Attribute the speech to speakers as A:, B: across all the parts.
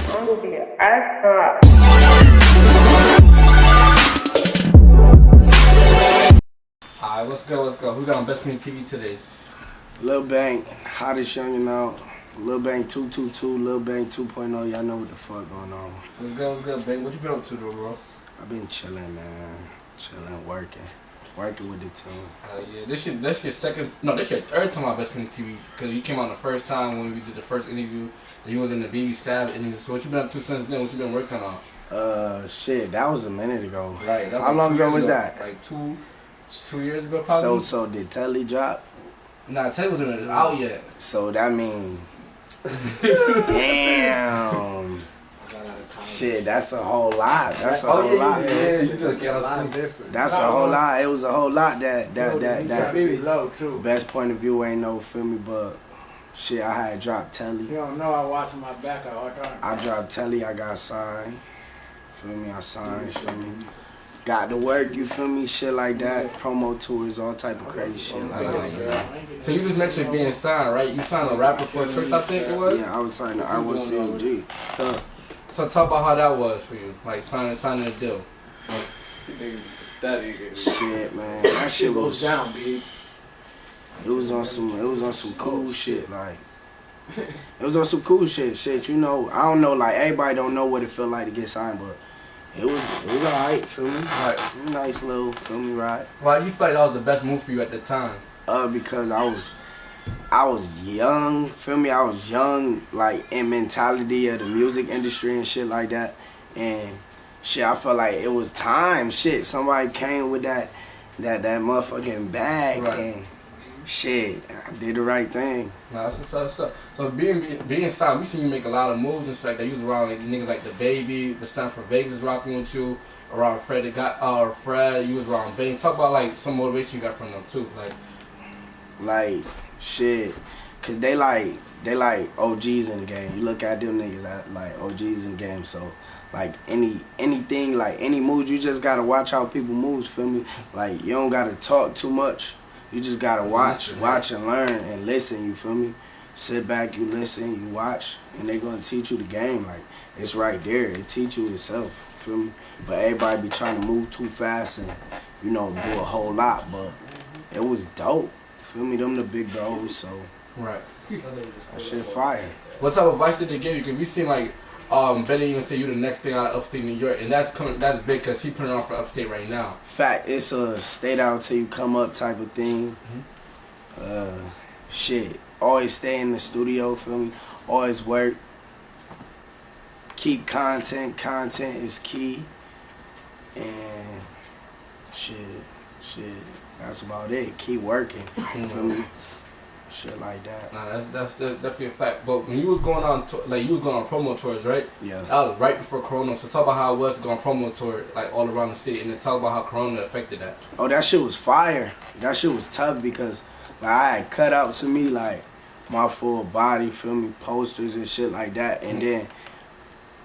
A: I'm gonna be an astronaut.
B: Alright, what's good, what's good? Who got on BestsPointOfViewTV today?
C: Lil Bank, hottest youngin' out. Lil Bank 222, Lil Bank 2.0, y'all know what the fuck going on.
B: What's good, Bank? What you been up to though, bro?
C: I've been chillin', man. Chillin', working with the team.
B: Yeah, this your second, no, this your third time on BestsPointOfViewTV, because you came on the first time when we did the first interview, then you was in the BB Stab interview. So what you been up to since then? What you been working on?
C: Shit, that was a minute ago.
B: Right.
C: How long ago was that?
B: Like two years ago, probably.
C: So did Telly drop?
B: Nah, Telly wasn't even out yet.
C: So that mean, damn. Shit, that's a whole lot. That's a whole lot.
B: Yeah, you just get out different.
C: That's a whole lot. It was a whole lot that
D: Baby low too.
C: Best point of view ain't no, feel me, but shit, I had dropped Telly.
D: You don't know I watching my back all the time.
C: I dropped Telly, I got signed. Feel me, I signed, feel me. Got to work, you feel me, shit like that. Promo tours, all type of crazy shit like that.
B: So you just mentioned being signed, right? You signed a rapper for a church, I think it was?
C: Yeah, I was signed to R1CMG.
B: So talk about how that was for you, like signing a deal.
C: Shit, man, that shit was
D: down, big.
C: It was on some cool shit, like. It was on some cool shit, you know. I don't know, like everybody don't know what it felt like to get signed, but it was alright, feel me?
B: Right.
C: Nice little, feel me, ride.
B: Why do you feel like that was the best move for you at the time?
C: Because I was young, feel me? I was young, like, in mentality of the music industry and shit like that. And shit, I felt like it was time. Shit, somebody came with that motherfucking bag, right. And shit, I did the right thing.
B: Nah, that's what's up. So being signed, we seen you make a lot of moves and stuff like that. You was around like, niggas like the Baby, the Stanford Vegas is rocking with you. Around Fred, you was around Bank. Talk about like some motivation you got from them too,
C: like shit, cause they like OGs in the game. You look at them niggas like OGs in the game. So like anything, like any moves, you just gotta watch how people moves. Feel me? Like you don't gotta talk too much. You just gotta watch and learn and listen. You feel me? Sit back, you listen, you watch, and they gonna teach you the game. Like it's right there. It teach you itself. Feel me? But everybody be trying to move too fast and do a whole lot. But it was dope. Feel me? Them the big bros. So
B: right.
C: That shit fire.
B: What type of advice did they give you? Cause we seen like Benny even say you the next thing out of upstate New York, and that's big because he putting on for upstate right now.
C: Fact, it's a stay down till you come up type of thing. Shit, always stay in the studio, feel me? Always work. Keep content is key. And shit, that's about it. Keep working, feel me? Shit like that.
B: Nah, that's definitely a fact. But when you was going on, you was going on promo tours, right?
C: Yeah.
B: That was right before Corona. So talk about how it was to go on promo tour, like all around the city, and then talk about how Corona affected that.
C: Oh, that shit was fire. That shit was tough because like I had cut out to me like my full body, feel me, posters and shit like that, and then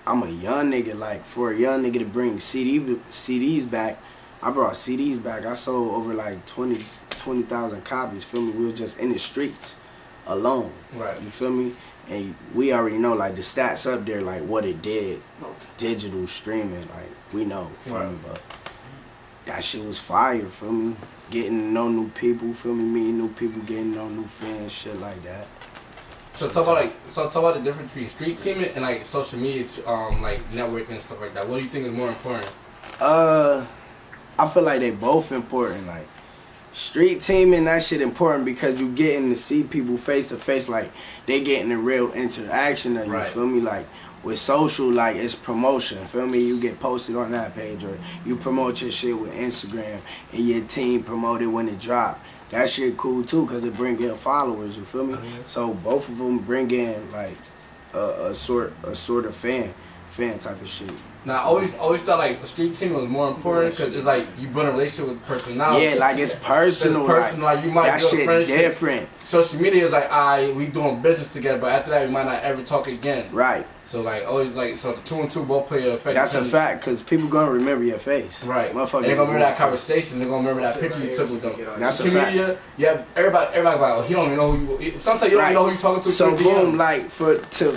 C: I'm a young nigga. Like for a young nigga to bring CDs back. I brought CDs back. I sold over like 20,000 copies, feel me? We were just in the streets alone. Right. You feel me? And we already know like the stats up there, like what it did. Digital streaming, like we know, feel me? But that shit was fire, feel me? Getting to know new people, feel me? Meeting new people, getting to know new fans, shit like that.
B: So talk about the difference between street teaming and like social media, like networking and stuff like that. What do you think is more important?
C: I feel like they both important. Like street teaming, that shit important because you getting to see people face to face, like they getting a real interaction of you. Right. Feel me? Like with social, like it's promotion. Feel me? You get posted on that page or you promote your shit with Instagram and your team promote it when it drop. That shit cool too because it bring in followers. You feel me? So both of them bring in like a sort of fan type of shit.
B: Now, I always thought like street team was more important because it's like you build a relationship with the person now.
C: Yeah, like it's personal.
B: It's personal. Like you might build a friendship.
C: Different.
B: Social media is like, we doing business together, but after that we might not ever talk again.
C: Right.
B: So like always like so the 2 and 2 both play a effect.
C: That's a fact, cause people gonna remember your face.
B: Right.
C: Motherfuckers.
B: They're gonna remember that conversation. They're gonna remember that picture you took with them.
C: That's a
B: social
C: fact.
B: media. You have everybody like, oh, he don't even know who you. Sometimes you don't even know who you talking to.
C: So
B: through
C: boom,
B: DMs.
C: like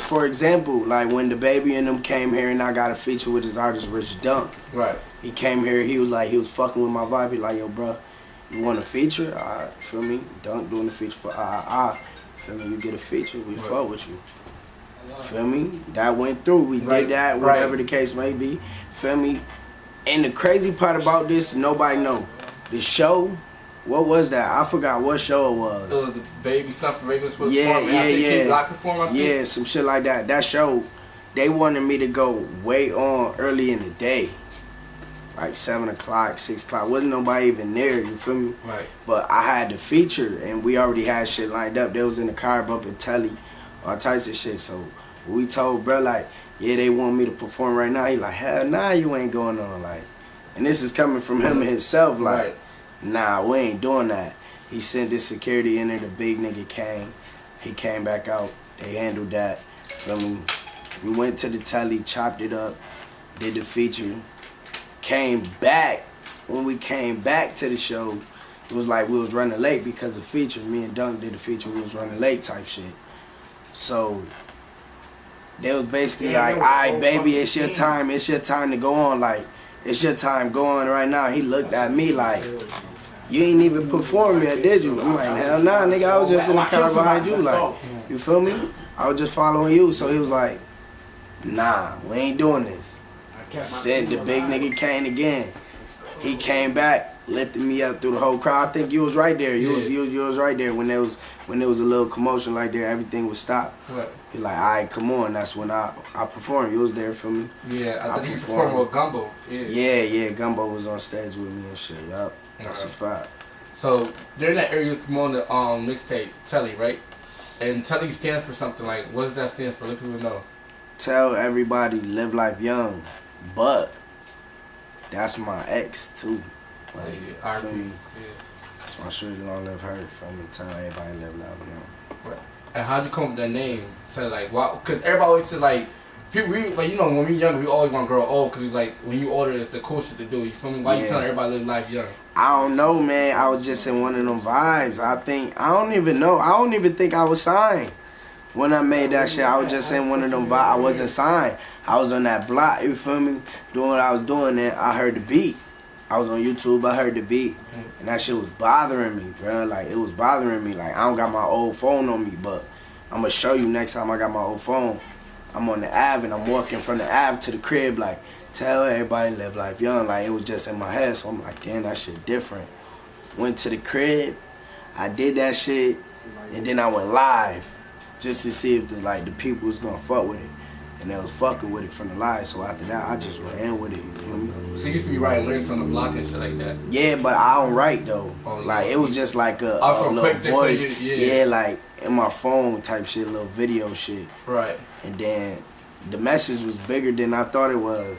C: for example, like when the baby and them came here and I got a feature with his artist Rich Dunk.
B: Right.
C: He came here. He was fucking with my vibe. He like, yo, bro, you want a feature? Feel me? Dunk doing the feature for Feel me? You get a feature. We fuck with you. Feel me? That went through. We did that, whatever the case may be. Feel me? And the crazy part about this, nobody know. The show, what was that? I forgot what show it was.
B: It was the baby stuff for regular school.
C: Yeah. Yeah, some shit like that. That show, they wanted me to go way on early in the day. Like 7 o'clock, 6 o'clock. Wasn't nobody even there, you feel me?
B: Right.
C: But I had the feature, and we already had shit lined up. They was in the car bumping Telly, all types of shit. So we told bro, like, yeah, they want me to perform right now. He like, hell nah, you ain't going on. Like, and this is coming from him himself. Like, nah, we ain't doing that. He sent this security in there. The big nigga came. He came back out. They handled that. Feel me? We went to the Telly, chopped it up, did the feature. Came back. When we came back to the show, it was like we was running late because the feature. Me and Dunk did the feature. We was running late type shit. So they was basically like, all right, baby, it's your time. It's your time to go on. Like, it's your time. Go on right now. He looked at me like, you ain't even perform yet, did you? I'm like, hell nah, nigga. I was just in the car behind you. Like, you feel me? I was just following you. So he was like, nah, we ain't doing this. Said the big nigga came again. He came back, lifted me up through the whole crowd. I think you was right there. You was right there when there was a little commotion like there. Everything was stopped.
B: Right.
C: He like, all right, come on. That's when I performed. You was there for me.
B: Yeah, I think you performed with Gumbo.
C: Yeah. Gumbo was on stage with me and shit. Yup, that's a fact.
B: So during that area, you was promoting the mixtape Telly, right? And Telly stands for something like, what does that stand for? Let people know.
C: Tell everybody live life young. But that's my ex too. Like, feel me? That's my shorty, long live her. Feel me? Tell everybody live life young.
B: Right. And how'd you come up with that name? Tell like, why? Because everybody always said like, people, like, you know, when we younger, we always want to grow old because it's like when you older, it's the cool shit to do. You feel me? Why you telling everybody live life young?
C: I don't know, man. I was just in one of them vibes. I don't even know. I don't even think I was signed. When I made that shit, I was just in one of them vibes. I wasn't signed. I was on that block, you feel me? Doing what I was doing, and I heard the beat. I was on YouTube, I heard the beat. And that shit was bothering me, bro. Like, it was bothering me. Like, I don't got my old phone on me, but I'm going to show you next time I got my old phone. I'm on the Ave, and I'm walking from the Ave to the crib, like, tell everybody live life young. Like, it was just in my head, so I'm like, damn, that shit different. Went to the crib, I did that shit, and then I went live just to see if the people was going to fuck with it. And they was fucking with it from the live, so after that, I just ran with it, you feel me?
B: So you used to be writing lyrics on the block and shit like that?
C: Yeah, but I don't write, though.
B: Oh, yeah.
C: Like, it was just like a little voice. Yeah, like, in my phone type shit, little video shit.
B: Right.
C: And then the message was bigger than I thought it was.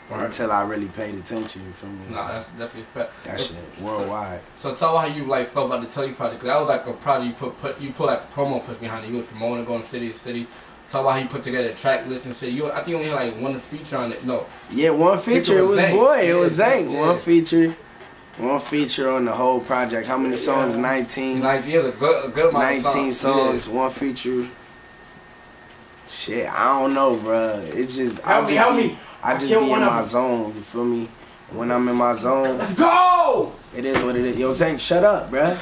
B: Right.
C: Until I really paid attention, you feel me?
B: Nah, that's definitely fact.
C: That shit worldwide.
B: So tell me how you like felt about the Telly project. Cause that was like a project you put like a promo push behind it. You were promoting, going city to city. Tell me how you put together a track list and shit. I think you only had like one feature on it. No.
C: Yeah, one feature. It was
B: Zank.
C: boy. It was Zank.
B: Yeah.
C: One feature on the whole project. How many songs? 19.
B: Like, yeah, a good amount of songs.
C: 19 songs. Yeah. One feature. Shit, I don't know, bro. It's just
D: Help me.
C: I just be in my zone, you feel me? When I'm in my zone,
D: let's go!
C: It is what it is. Yo, Zank, shut up, bruh.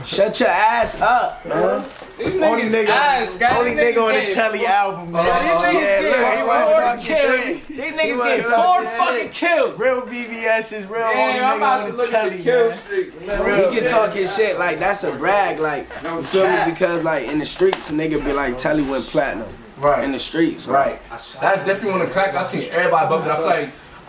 C: Shut your ass up, man. Only nigga on the Telly album, man.
D: Yeah,
C: look, he wasn't talking shit.
D: These niggas getting 4 fucking kills.
C: Real BBS is real.
D: Yeah,
C: only nigga on the Telly, man. He can talking shit like that's a brag, like, you feel me? Because like in the streets, a nigga be like, Telly went platinum.
B: Right.
C: In the streets.
B: Right. That's definitely one of the cracks. I seen everybody bumping. I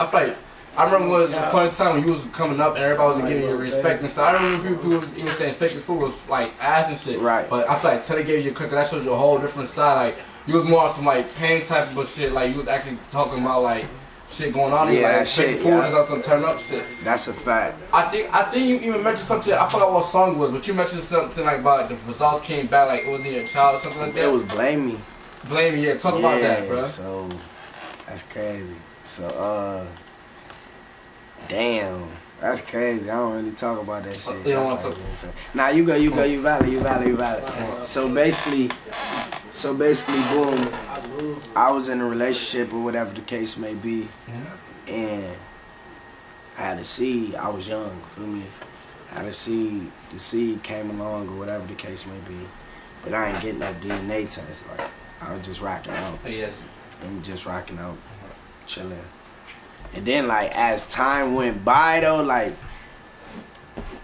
B: feel like I remember when it was a point in time when you was coming up and everybody was giving you respect and stuff. I remember people was even saying fake as food was like ass and shit.
C: Right.
B: But I feel like Telly gave you a credit. That shows you a whole different side. Like you was more on some like pain type of shit. Like you was actually talking about like shit going on.
C: Yeah,
B: like fake food is on some turn up shit.
C: That's a fact.
B: I think you even mentioned something. I forgot what song it was, but you mentioned something like about the results came back like it was in your child or something like that.
C: It was Blame Me.
B: Blaming, yeah. Talk about that, bro.
C: So that's crazy. So damn, that's crazy. I don't really talk about that shit.
B: You don't want to talk.
C: Nah, you go. You valid. So basically, boom. I was in a relationship or whatever the case may be, and I had a seed. I was young, feel me? I had a seed. The seed came along or whatever the case may be, but I ain't getting no DNA test. Like I was just rocking out.
B: Yeah.
C: I'm just rocking out, chilling. And then like as time went by though, like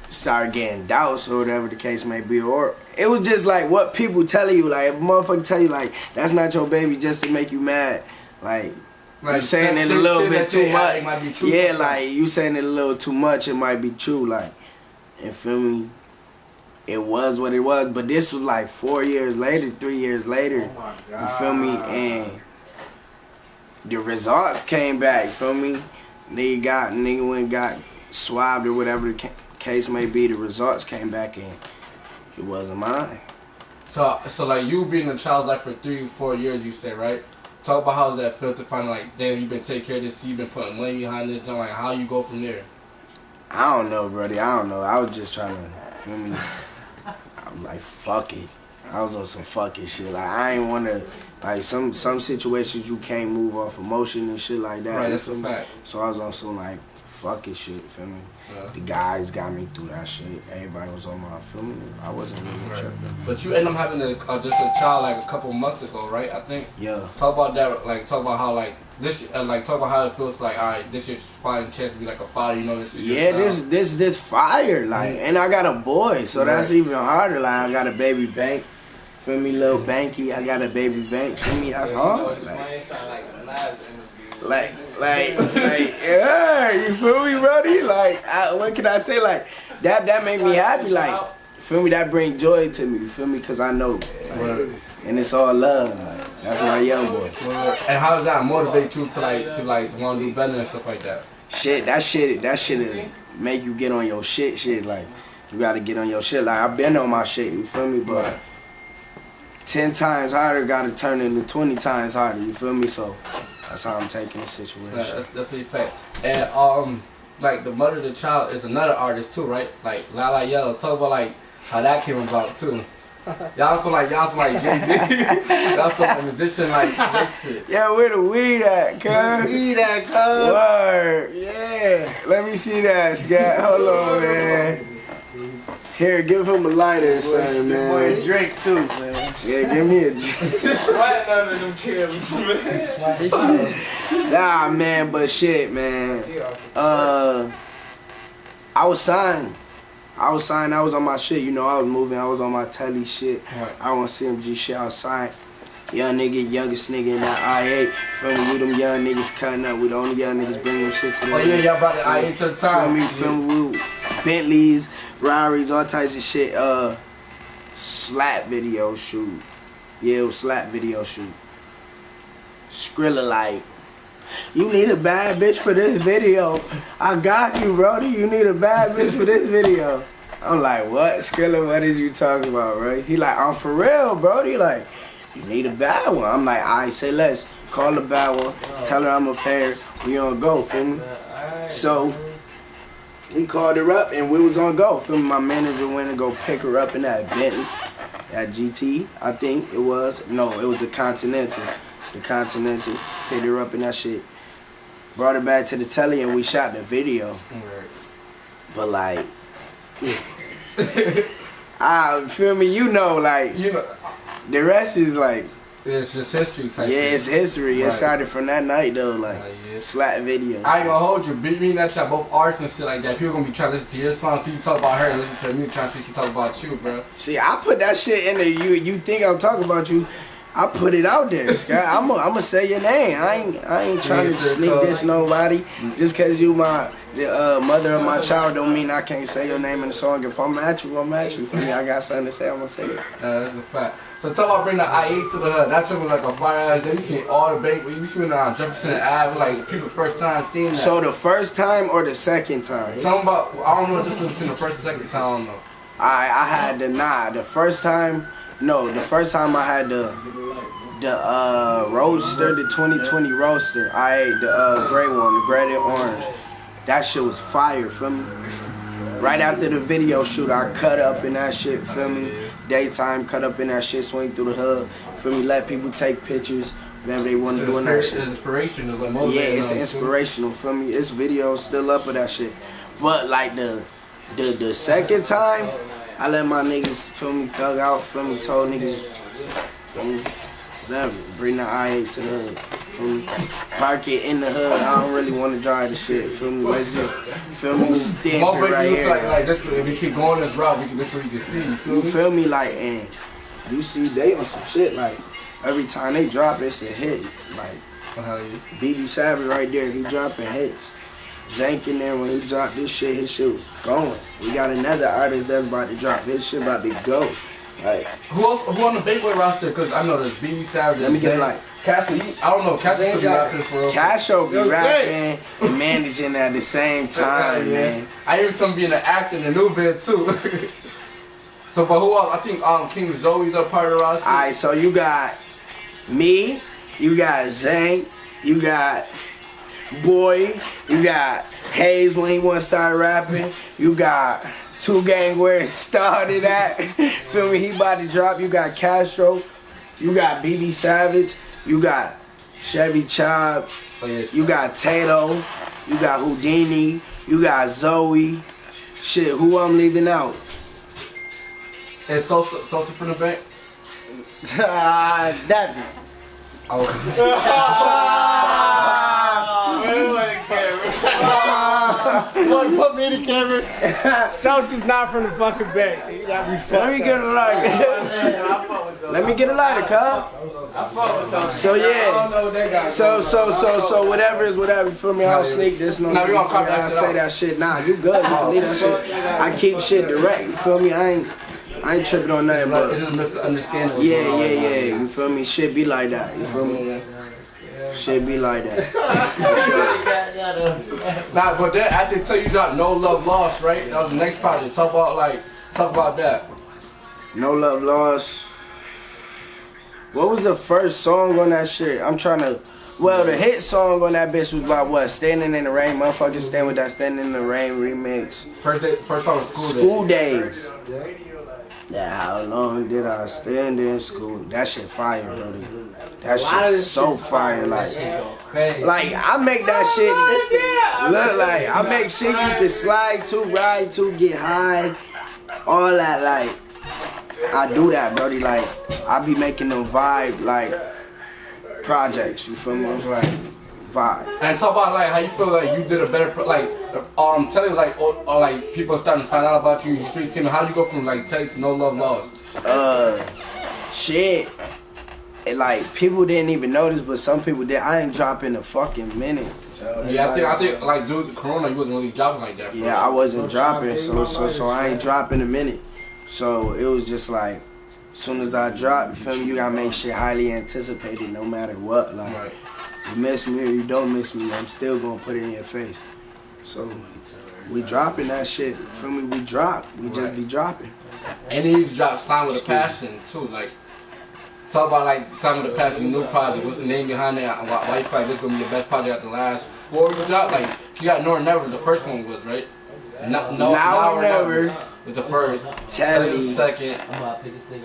C: started getting doubts or whatever the case may be, or it was just like what people tell you, like if a motherfucker tell you like that's not your baby just to make you mad, like you saying it a little bit too much. Yeah, like you saying it a little too much, it might be true, like, and feel me? It was what it was, but this was like 4 years later, 3 years later, you feel me? And the results came back, feel me? Nigga went and got swabbed or whatever the case may be. The results came back and it wasn't mine.
B: So like you being in a child's life for 3-4 years, you said, right? Talk about how does that feel to find like, damn, you've been taking care of this, you've been putting money behind this, like how you go from there?
C: I don't know, brother. I don't know. I was just trying to, feel me? I was like, fuck it. I was on some fucking shit. Like I ain't wanna, like some situations you can't move off emotion and shit like that.
B: Right, that's a fact.
C: So I was on some like fucking shit, feel me? Yeah. The guys got me through that shit. Everybody was on my, feel me? I wasn't really tripping.
B: But you ended up having just a child like a couple months ago, right? I think.
C: Yeah.
B: Talk about that. Like talk about how like this, like talk about how it feels like. All right, this year's fighting chance to be like a father. You know, this is your child.
C: this fire. Like, and I got a boy, so that's even harder. Like I got a baby Bank. Feel me, Lil Banky, I got a baby Bank. Feel me, that's hard. Like, yeah, you feel me, brody? Like, what can I say? Like, that made me happy. Like, feel me, that bring joy to me. You feel me? Cause I know, like, and it's all love. Like, that's my young boy.
B: And how does that motivate you to want to do better and stuff like that?
C: That shit make you get on your shit. Like, you gotta get on your shit. Like, I've been on my shit. You feel me, but 10 times harder gotta turn into 20 times harder, you feel me? So that's how I'm taking the situation.
B: That's definitely a fact. And like the mother of the child is another artist too, right? Like Lala Yellow. Talk about like how that came about too. Y'all some like Jay-Z. Y'all some musician like this shit.
C: Yeah, where the weed at, cuz?
D: Weed at, cuz.
C: Word.
D: Yeah.
C: Let me see that, Scott. Hold on, man. Here, give him a lighter or something, man.
D: Boy, a drink too, man.
C: Yeah, give me a drink.
D: Why none of them kills, man?
C: Nah, man, but shit, man. I was signed. I was on my shit. You know, I was moving. I was on my Telly shit.
B: Right.
C: I was on CMG shit. I was signed. Young nigga, youngest nigga in that IA. Feel me? We them young niggas cutting up. We the only young niggas bring them shit to the
B: Oh yeah, y'all about the IA to the time.
C: Feel me? We Bentleys, Rarries, all types of shit. Slap video shoot. Yeah, it was slap video shoot. Skrilla like, you need a bad bitch for this video. I got you, brody. You need a bad bitch for this video. I'm like, what? Skrilla, what is you talking about, right? He like, I'm for real, brody. Like, you need a bad one. I'm like, I say less. Call the bad one. Tell her I'm a pair. We on go, feel me? So we called her up and we was on go. Feel me? My manager went to go pick her up in that Bentley, that GT, I think it was. No, it was the Continental. The Continental. Picked her up in that shit. Brought her back to the Telly and we shot the video. But like, feel me? You know, like, the rest is like,
B: it's just history type.
C: Yeah,
B: shit.
C: it's history. It
B: Right.
C: started from that night though, like
B: yeah.
C: slap video.
B: I ain't gonna hold you. Beat me in that y'all both artists and shit like that. People gonna be trying to listen to your song, see you talk about her, and listen to her music, trying to see she talk about you, bro.
C: See, I put that shit in there. You think I'm talking about you? I put it out there, Scott. I'm gonna say your name. I ain't trying to sneak this nobody. Just cause you the mother of my child don't mean I can't say your name in the song. If I'm at you, I'm at you. For me, I got something to say, I'm gonna say it.
B: That's a fact. So tell about bring the IA to the hood. That trip was like a fire ass day. You seen all the bank. You seen Jefferson Ave, like people first time seeing that.
C: So the first time or the second time?
B: Something about, I don't know the difference between the first and second time. I don't know.
C: I had the first time. No, the first time I had the The Roadster, the 2020 Roadster. The gray one, the gray and orange. That shit was fire, feel me? Right after the video shoot, I cut up in that shit, feel me? Daytime, cut up in that shit, swing through the hood, feel me? Let people take pictures, whatever they want to do in that shit.
B: It's inspirational, like motivating.
C: Yeah, it's inspirational, feel me? It's videos still up of that shit. But like the second time, I let my niggas, feel me, thug out, feel me, told niggas, bring the IA to the hood, feel me? Park it in the hood, I don't really want to drive the shit, feel me? Let's just, feel me, stamp it right here.
B: Like this, if we keep going this route, this is what you can see, you feel me?
C: You feel me, like, and you see they on some shit, like, every time they drop, it's a hit, like, BB Savage right there, he dropping hits. Zank in there, when he dropped this shit, his shit was going. We got another artist that's about to drop, his shit about to go. Like,
B: who on the Bankway roster? Because I know there's BB Savage.
C: Let me get like
B: Castle. I don't know. Castle could be rapping for real.
C: Casho be rapping and managing at the same time, man.
B: I hear some being an actor in the new vid too. So, but who else? I think King Zoe's a part of the roster.
C: Alright, so you got me, you got Zank, you got Boy, you got Hayes when he want to start rapping, you got 2 Gang where it started at, feel me, he about to drop, you got Castro, you got BB Savage, you got Chevy Chop, you got Tato, you got Houdini, you got Zoe, shit, who I'm leaving out?
B: And Sosa from the Bank?
C: That
E: Put me in the camera. Sosa's not from the fucking bank.
C: Let me get a lighter. Let me get a lighter, cuz. So yeah. So whatever is whatever. You feel me? I don't sneak this no more. I say that shit. Nah, you good. You can leave that shit. I keep shit direct. You feel me? I ain't tripping on nothing, but
B: it's just misunderstanding.
C: Yeah. You feel me? Shit be like that. You feel me? Shit be like that. For sure.
B: Nah, but then after until you dropped No Love Lost, right? That was the next project. Talk about that.
C: No Love Lost. What was the first song on that shit? I'm trying to. Well, the hit song on that bitch was about what? Standing in the Rain. Motherfuckers stand with that Standing in the Rain remix.
B: First song was
C: School Days. Yeah, how long did I stand in school? That shit fire, brother. That shit so fire. Like I make that shit look like I make shit you can slide to, ride to, get high, all that. Like I do that, brody. Like I be making them vibe like projects. You feel me? Right. Vibe.
B: And talk about like how you feel like you did a better Telly was like or like people starting to find out about you, your street team. How'd you go from like Telly to No Love Lost?
C: Shit. Like people didn't even notice, but some people did. I ain't dropping a fucking minute. So,
B: yeah, I think like due to Corona, you wasn't really dropping like that.
C: Yeah, I wasn't dropping, so I ain't dropping a minute. So it was just like, as soon as I drop, you feel me? You gotta make shit highly anticipated, no matter what. Like. Right. You miss me or you don't miss me, I'm still gonna put it in your face. So we dropping that shit. Feel me? We drop. We just be dropping.
B: And then you drop Sign with a Passion too. Like talk about like Sign with a Passion, new project. What's the name behind that? Why you feel like this gonna be your best project after the last 4 you drop? Like you got No or Never. The first one was right. Now or Never was the first.
C: Telly
B: the second.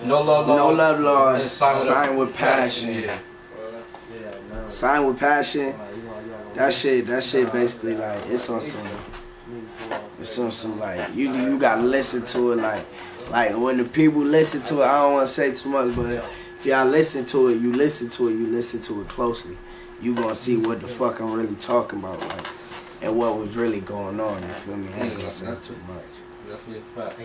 B: No Love Lost.
C: No Love Lost.
B: Sign
C: with Passion.
B: Yeah.
C: Sign with Passion. That shit basically like it's on some like you gotta listen to it like when the people listen to it. I don't wanna say too much, but if y'all listen to it, you listen to it closely. You gonna see what the fuck I'm really talking about, like, and what was really going on. You feel me? I ain't gonna say too much.
B: Definitely a fact.
C: I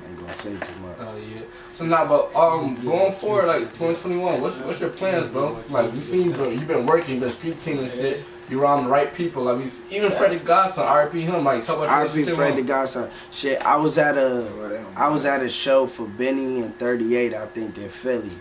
C: ain't gonna say too much.
B: Oh yeah. So now, but going forward, like 2021, what's your plans, bro? Like we seen, bro, you been working, been street team and shit. You around the right people. Like even Freddie Godson, R.I.P. him. Like talk about
C: R.I.P. Freddie Godson. Shit, I was at a show for Benny and 38, I think, in Philly,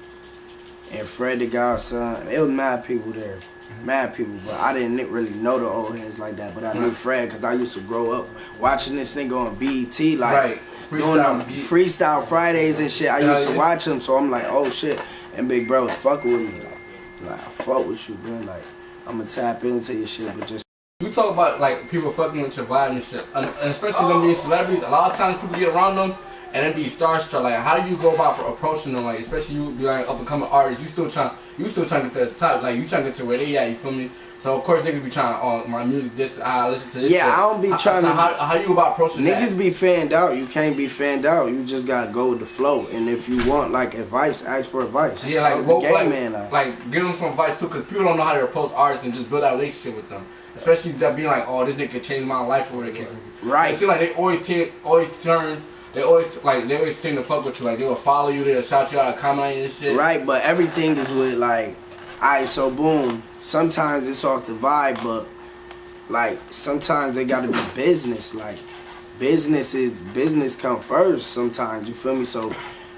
C: and Freddie Godson. It was mad people there. Mad people, but I didn't really know the old heads like that. But I knew Fred because I used to grow up watching this nigga on BET, like doing Freestyle Fridays and shit. I used to watch him, so I'm like, oh shit. And Big Bro was fucking with me. Like, Like, I fuck with you, bro. Like, I'ma tap into your shit, but just.
B: You talk about like people fucking with your vibe and shit, and especially them being celebrities. A lot of times people get around them and then be starstruck. Like, how do you go about approaching them? Like, especially you be like up and coming artist, you still trying to get to the top. Like, you trying to get to where they at. You feel me? So of course niggas be trying on my music. This I listen to this.
C: Yeah,
B: shit.
C: I don't be trying
B: so
C: to.
B: How you go about approaching
C: niggas
B: that?
C: be fanned out. You can't be fanned out. You just gotta go with the flow. And if you want like advice, ask for advice.
B: Yeah, like
C: so,
B: like,
C: man,
B: like give them some advice too, because people don't know how to approach artists and just build that relationship with them. Especially that being like, oh, this nigga could change my life or whatever the case may be.
C: Right.
B: It seems like they always seem to fuck with you. Like, they will follow you, they'll shout you out, comment on your shit.
C: Right, but everything is with like, alright, so boom. Sometimes it's off the vibe, but like sometimes they gotta be business. Like, business come first sometimes, you feel me? So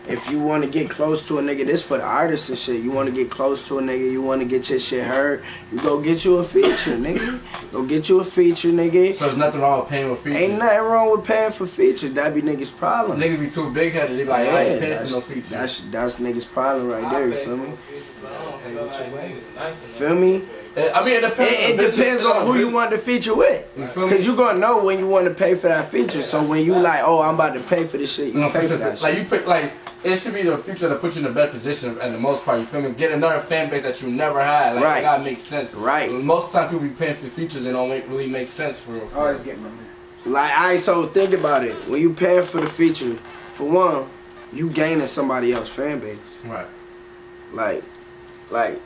C: if you want to get close to a nigga, this for the artists and shit. You want to get close to a nigga, you want to get your shit heard, you go get you a feature, nigga. Go get you a feature, nigga.
B: So there's nothing wrong with paying with features?
C: Ain't nothing wrong with paying for features. That be niggas' problem.
B: Niggas be too big headed. They be like, I ain't paying for no features.
C: That's niggas' problem right there, you feel me? Feel me?
B: I mean,
C: it depends on who you want to feature with. Because you gonna know when you want to pay for that feature. So when you like, oh, I'm about to pay for this shit, you pay for that
B: like,
C: shit.
B: you pick, like, it should be the feature that puts you in the best position at the most part, you feel me? Get another fan base that you never had. Like,
C: Right.
B: it gotta make sense.
C: Right.
B: Most of the time people be paying for features and don't really make sense for real.
E: Always get my man.
C: Like, alright, so think about it. When you paying for the feature, for one, you gaining somebody else's fan base.
B: Right.
C: Like,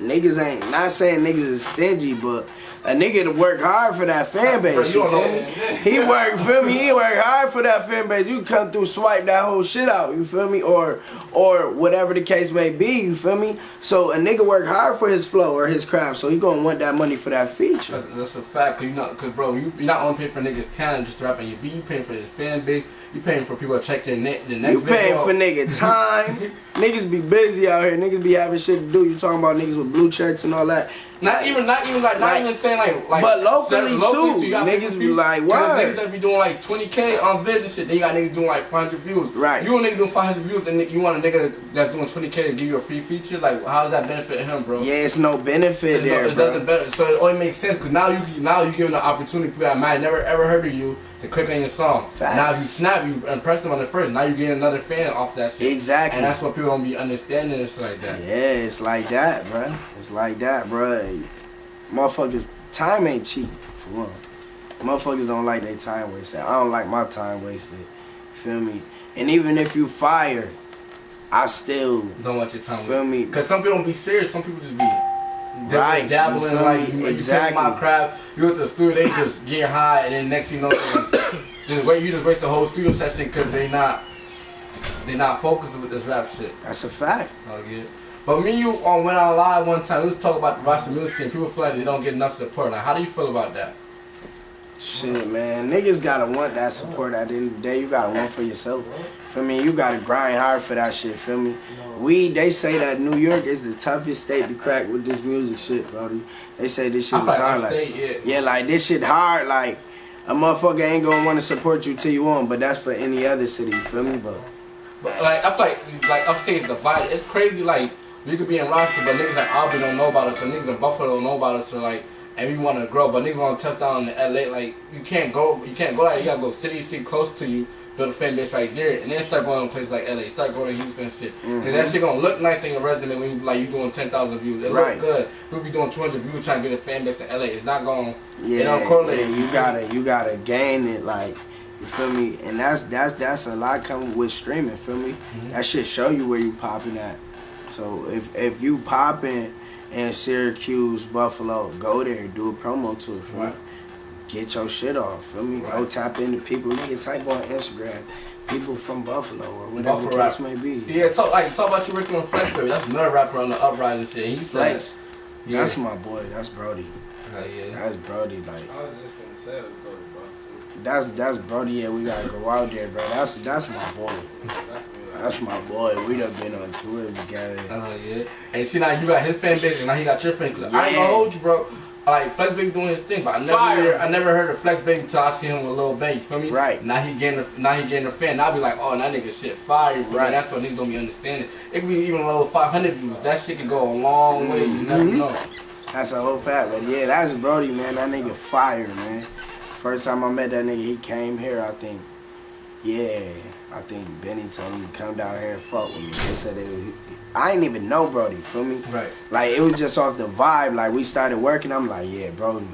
C: niggas ain't, not saying niggas is stingy, but a nigga to work hard for that fan base, you feel me? He work hard for that fan base. You come through, swipe that whole shit out, you feel me? Or whatever the case may be, you feel me? So a nigga work hard for his flow or his craft, so he gonna want that money for that feature.
B: That's a fact, cause bro, you're not only paying for niggas' talent just to rap on your beat, you paying for his fan base, you paying for people to check the next video.
C: You paying for nigga time. Niggas be busy out here, niggas be having shit to do. You talking about niggas with blue checks and all that. Not even saying like but locally too,
B: you got
C: niggas be like, what?
B: Niggas that be doing like 20K on vids and shit, then you got niggas doing like 500 views.
C: Right.
B: You a nigga doing 500 views and you want a nigga that's doing 20K to give you a free feature? Like, how does that benefit him, bro?
C: Yeah, it's no benefit there,
B: it doesn't benefit. So it only makes sense because now you giving the opportunity to people that might never ever heard of you to click on your song.
C: Facts.
B: Now if you snap, you impress them on the first. Now you getting another fan off that shit.
C: Exactly.
B: And that's what people don't be understanding. It's like that.
C: Yeah, it's like that, bro. It's like that, bro. Motherfuckers, time ain't cheap, for one. Motherfuckers don't like their time wasted. I don't like my time wasted. Feel me? And even if you fire, I still
B: don't want your time.
C: Feel me?
B: Because some people don't be serious. Some people just be
C: right,
B: dabbling like you
C: exactly.
B: my craft. You go to the studio, they just get high, and then next thing you know, you just waste the whole studio session because they not focusing with this rap shit.
C: That's a fact.
B: Oh yeah. But me and you went on live one time. We was talking about the Roster music scene. People feel like they don't get enough support. Like, how do you feel about that?
C: Shit, man. Niggas gotta want that support at the end of the day. You gotta want for yourself. Feel me? You gotta grind hard for that shit. Feel me? They say that New York is the toughest state to crack with this music shit, bro. They say this shit is hard. Yeah, like this shit hard. Like a motherfucker ain't gonna want to support you till you on, but that's for any other city. You feel me? But
B: like I feel like upstate is divided. It's crazy. Like, we could be in Roster, but niggas like Albany don't know about us, or niggas in Buffalo don't know about us, or like, and we want to grow, but niggas want to touch down in LA. Like, you can't go like that. You gotta go city close to you, build a fan base right there, and then start going to places like LA, start going to Houston and shit. Cause that shit gonna look nice in your resume when you doing 10,000 views. It look good. People be doing 200 views trying to get a fan base in LA. It's not gonna.
C: Yeah,
B: it don't correlate.
C: Yeah, you gotta gain it, like. You feel me? And that's a lot coming with streaming. Feel me? That shit show you where you popping at. So if you popping in Syracuse, Buffalo, go there, do a promo to it. Feel me? Get your shit off. Feel me? Go tap into people. Nigga, type on Instagram. People from Buffalo or whatever the case may be.
B: Yeah, talk about you working on Flex, baby. That's another rapper on the Uprising shit. He
C: Flex.
B: Yeah.
C: That's my boy. That's Brody.
B: Yeah.
C: That's Brody. Like.
D: I was just gonna say let's go to
C: That's Brody. Yeah, we gotta go out there, bro. That's my boy. That's my boy. We done been on tours together.
B: Yeah. And see, now you got his fan base, and now he got your fan. Cause I ain't gonna hold you, bro. like Flex Baby doing his thing, but I never heard of Flex Baby till I see him with Lil Bank. You feel me?
C: Right.
B: Now he getting a fan. Now I be like, oh, that nigga shit fire.
C: Right.
B: That's what niggas don't be understanding. It could be even a little 500 views. That shit can go a long way. You never know.
C: That's a whole fact, but yeah, that's Brody, man. That nigga fire, man. First time I met that nigga, he came here. I think Benny told him to come down here and fuck with me. They said I ain't even know Brody, feel me?
B: Right.
C: Like, it was just off the vibe. Like, we started working. I'm like, yeah, Brody,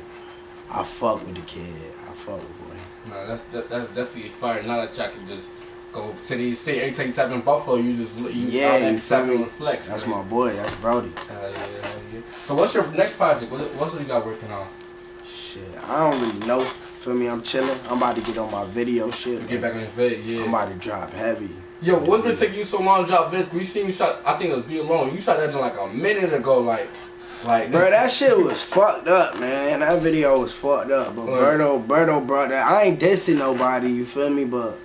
C: I fuck with the kid. I fuck with boy.
B: No, that's definitely fire. Now that y'all can just go to these city. Every time you type in Buffalo, you type in Flex.
C: That's
B: right?
C: my boy. That's Brody.
B: Yeah. So what's your next project? What's you got working on?
C: Shit, I don't really know. Feel me? I'm chilling. I'm about to get on my video shit.
B: Get back on your vid, yeah.
C: I'm about to drop heavy.
B: Yo, what's been taking you so long to drop Vince? We seen you shot, I think it was Be Alone. You shot that like a minute ago, like.
C: Bro, that shit was fucked up, man. That video was fucked up. But Berto brought that. I ain't dissing nobody, you feel me? But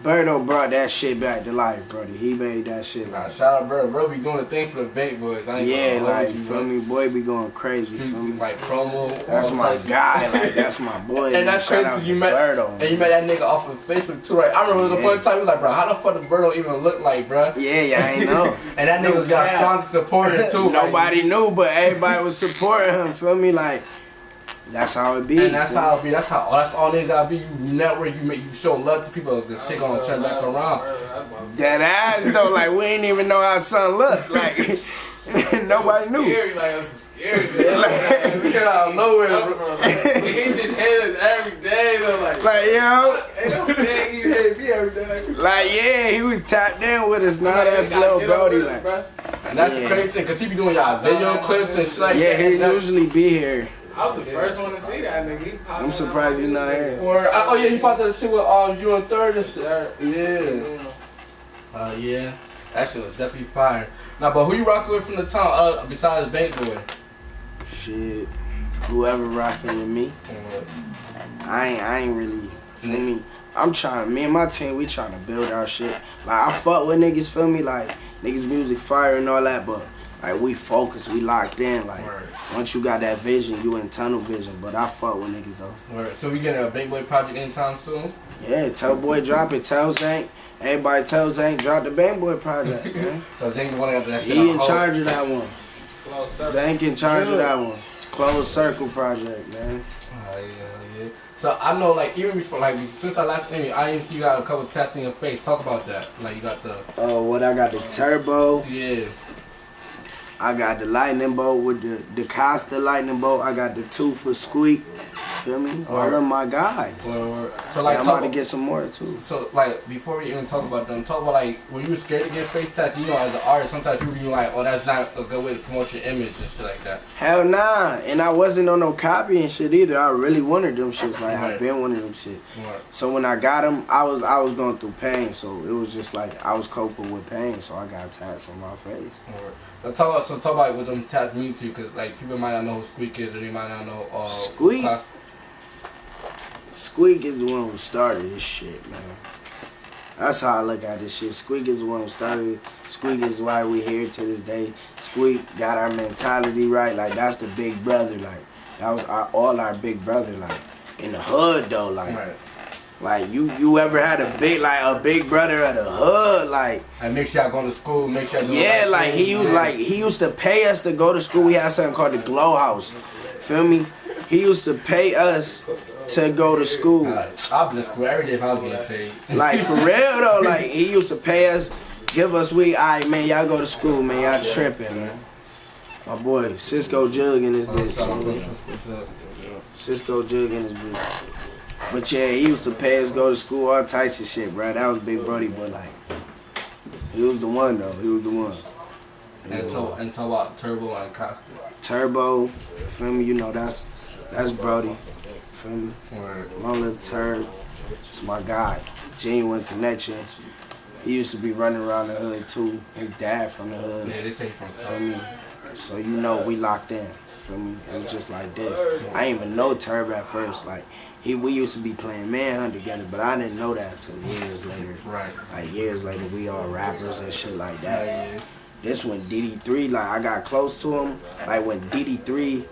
C: Berto brought that shit back to life, brody. He made that shit.
B: Nah, shout out Berto. Bro be doing the thing for the Bank boys. I ain't
C: like,
B: you,
C: feel me? Boy be going crazy,
B: Streets,
C: feel me?
B: like promo.
C: That's my guy, like, that's my boy.
B: And that's
C: Shout
B: crazy
C: out
B: you
C: to
B: met,
C: Berto,
B: and you met that nigga off of Facebook too, right? I remember there was a point in time, he was like, bro, how the fuck does Berto even look like, bro?
C: Yeah, I ain't know.
B: And that nigga's got strong supporter too.
C: Nobody knew, but everybody was supporting him, feel me? Like, that's how it be.
B: And that's how it be. That's all niggas gotta be. You network, you show love to people. The shit gonna turn back around.
C: That ass though, like we ain't even know how son looked. Like nobody knew.
D: Scary, like that's scary. Like, we came out of nowhere, bro. He just hit us every day though,
C: like yo.
D: Ain't no thing you hit me every day.
C: Like yeah, he was tapped in with us. Now that's Lil Brody, like.
B: And that's the crazy thing, cause he be doing y'all video clips and shit like that.
C: Yeah, he usually be here.
D: I was the first one to see that nigga.
C: I'm surprised he's not here.
B: Oh yeah, he popped that shit with you and Third and shit. Yeah. That shit was definitely fire. Now, but who you rocking with from the town besides Bank Boy?
C: Shit, whoever rocking with me. I ain't really, feel me? Me and my team, we trying to build our shit. Like, I fuck with niggas, feel me? Like, niggas music fire and all that, but like, we focused, we locked in. Like, once you got that vision, you in tunnel vision. But I fuck with niggas, though.
B: Word. So we getting a Bank Boy project anytime soon?
C: Yeah, tell Boy drop it. Tell Zank. Everybody tell Zank drop the Bank Boy project, man.
B: So Zank the one that got that shit
C: He in charge of that one. Zank in charge of that one. Closed Circle project, man.
B: Yeah. So I know, like, even before, like, since I last interview, I even see you got a couple tats in your face. Talk about that. Like, you got the...
C: What I got, the turbo.
B: Yeah.
C: I got the lightning bolt with the Costa lightning bolt. I got the 2 for Squeak. Feel me? All of my guys.
B: So like,
C: I'm about to get some more too.
B: So like, before we even talk about them, talk about like, were you scared to get face tattooed? You know, as an artist, sometimes people be like, oh, that's not a good way to promote your image and shit like that.
C: Hell nah, and I wasn't on no copy and shit either. I really wanted them shits. Like I've been wanting them shit. So when I got them, I was going through pain. So it was just like I was coping with pain. So I got tats on my face.
B: So talk about what them tats mean to you, cause like people might not know who Squeak is, or they might not know
C: Squeak. Squeak is the one who started this shit, man. That's how I look at this shit. Squeak is the one who started it. Squeak is why we here to this day. Squeak got our mentality right. Like, that's the big brother. Like, that was all our big brother. Like, in the hood, though. Like, like you ever had a big brother at the hood? Like,
B: and make sure y'all going to school. Make sure y'all
C: yeah, like, he used to pay us to go to school. We had something called the Glow House. Feel me? He used to pay us to go to school.
B: I've been to school every day if I was getting paid.
C: Like, for real though, like, he used to pay us, give us weed. Alright, man, y'all go to school, man. Y'all tripping, man. My boy, Cisco Jug in this bitch. Cisco Jug in this bitch. But yeah, he used to pay us go to school, all types of shit, bro. That was Big Brody, but like, he was the one though. He was the one.
B: And talk about Turbo and Costa.
C: Turbo, feel me? You know that's Brody. Feel me? Long Live Turb. It's my guy. Genuine connection. He used to be running around the hood too. His dad from the hood.
B: Yeah, they say from
C: feel me? So you know we locked in. Feel me? It was just like this. I didn't even know Turb at first. Like we used to be playing Manhunt together, but I didn't know that until years later.
B: Right.
C: Like years later, we all rappers and shit like that. This when DD3, like I got close to him. Like when DD3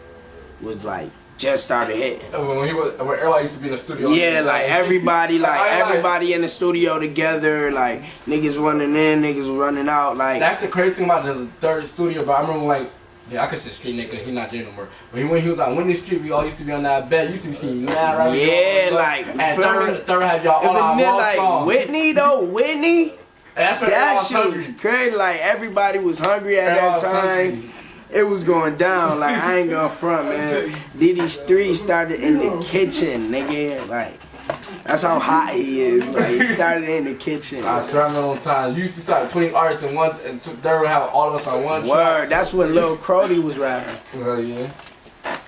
C: was like just started hitting.
B: When everybody used to be in the studio.
C: Yeah, like everybody in the studio together, like niggas running in, niggas running out, like.
B: That's the crazy thing about the third studio, but I remember like, yeah, I could say street nigga, he not there no more. But when he was on Whitney Street, we all used to be on that bed, used to be seeing mad right.
C: Yeah, like.
B: And third had y'all all on one
C: like
B: song.
C: Whitney though, Whitney.
B: That
C: shit was crazy. Like everybody was hungry at that time. It was going down. Like I ain't gonna front, man. Diddy's 3 started in the kitchen, nigga. Like that's how hot he is. Like he started in the kitchen.
B: I swear I remember on time. You used to start 20 artists in one, and they would have all of us on one track.
C: Word. That's when Lil Crody was rapping.
B: Well, yeah.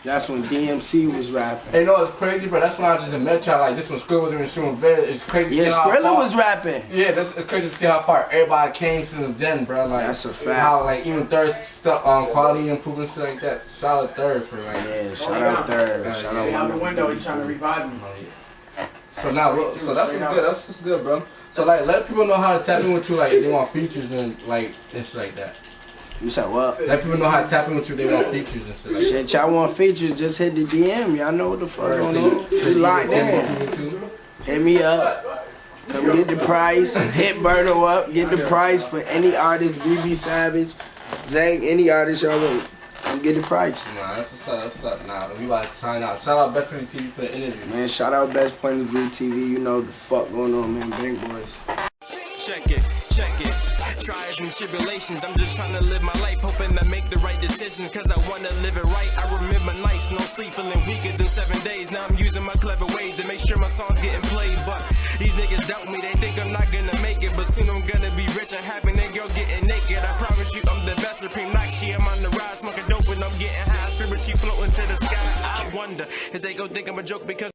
C: That's when DMC was rapping.
B: Hey, you know it's crazy, bro. That's when I just met y'all. Like this when Skrilla was even shooting video. It's crazy.
C: Yeah,
B: to see how
C: Skrilla
B: far,
C: was rapping.
B: Yeah, it's crazy to see how far everybody came since then, bro. Like
C: that's a fact.
B: How like even Third stuff quality improvement shit like that. Shout out Third for like.
C: Yeah, shout out Third. Shout out
E: out the window. He trying to revive him.
B: So now, so that's what's good. That's what's good, bro. So like, let people know how to tap in with you. Like, if they want features and like and shit like that.
C: You said what?
B: Let people know how to tap in with you. They want features and shit like that.
C: Shit, y'all want features? Just hit the DM. Y'all know what the fuck going on. You locked in. Hit me up. Come get the price. Hit Berto up. Get the price for any artist. BB Savage, Zang, any artist y'all want. Come get the price.
B: Nah, that's what's up. That's up. Nah, we about to sign out. Shout out BestsPointOfViewTV for the interview.
C: Man, shout out BestsPointOfViewTV. You know what the fuck going on, man. Bank boys.
F: Check it, check it. Trials and tribulations, I'm just trying to live my life, hoping I make the right decisions, cause I wanna live it right. I remember nights, no sleep, feeling weaker than 7 days. Now I'm using my clever ways to make sure my songs getting played. But these niggas doubt me, they think I'm not gonna make it. But soon I'm gonna be rich and happy, and girl getting naked. I promise you I'm the best, supreme Nakshi. I'm on the rise, smoking dope and I'm getting high. Spirit, she floating to the sky. I wonder, is they gon' think I'm a joke because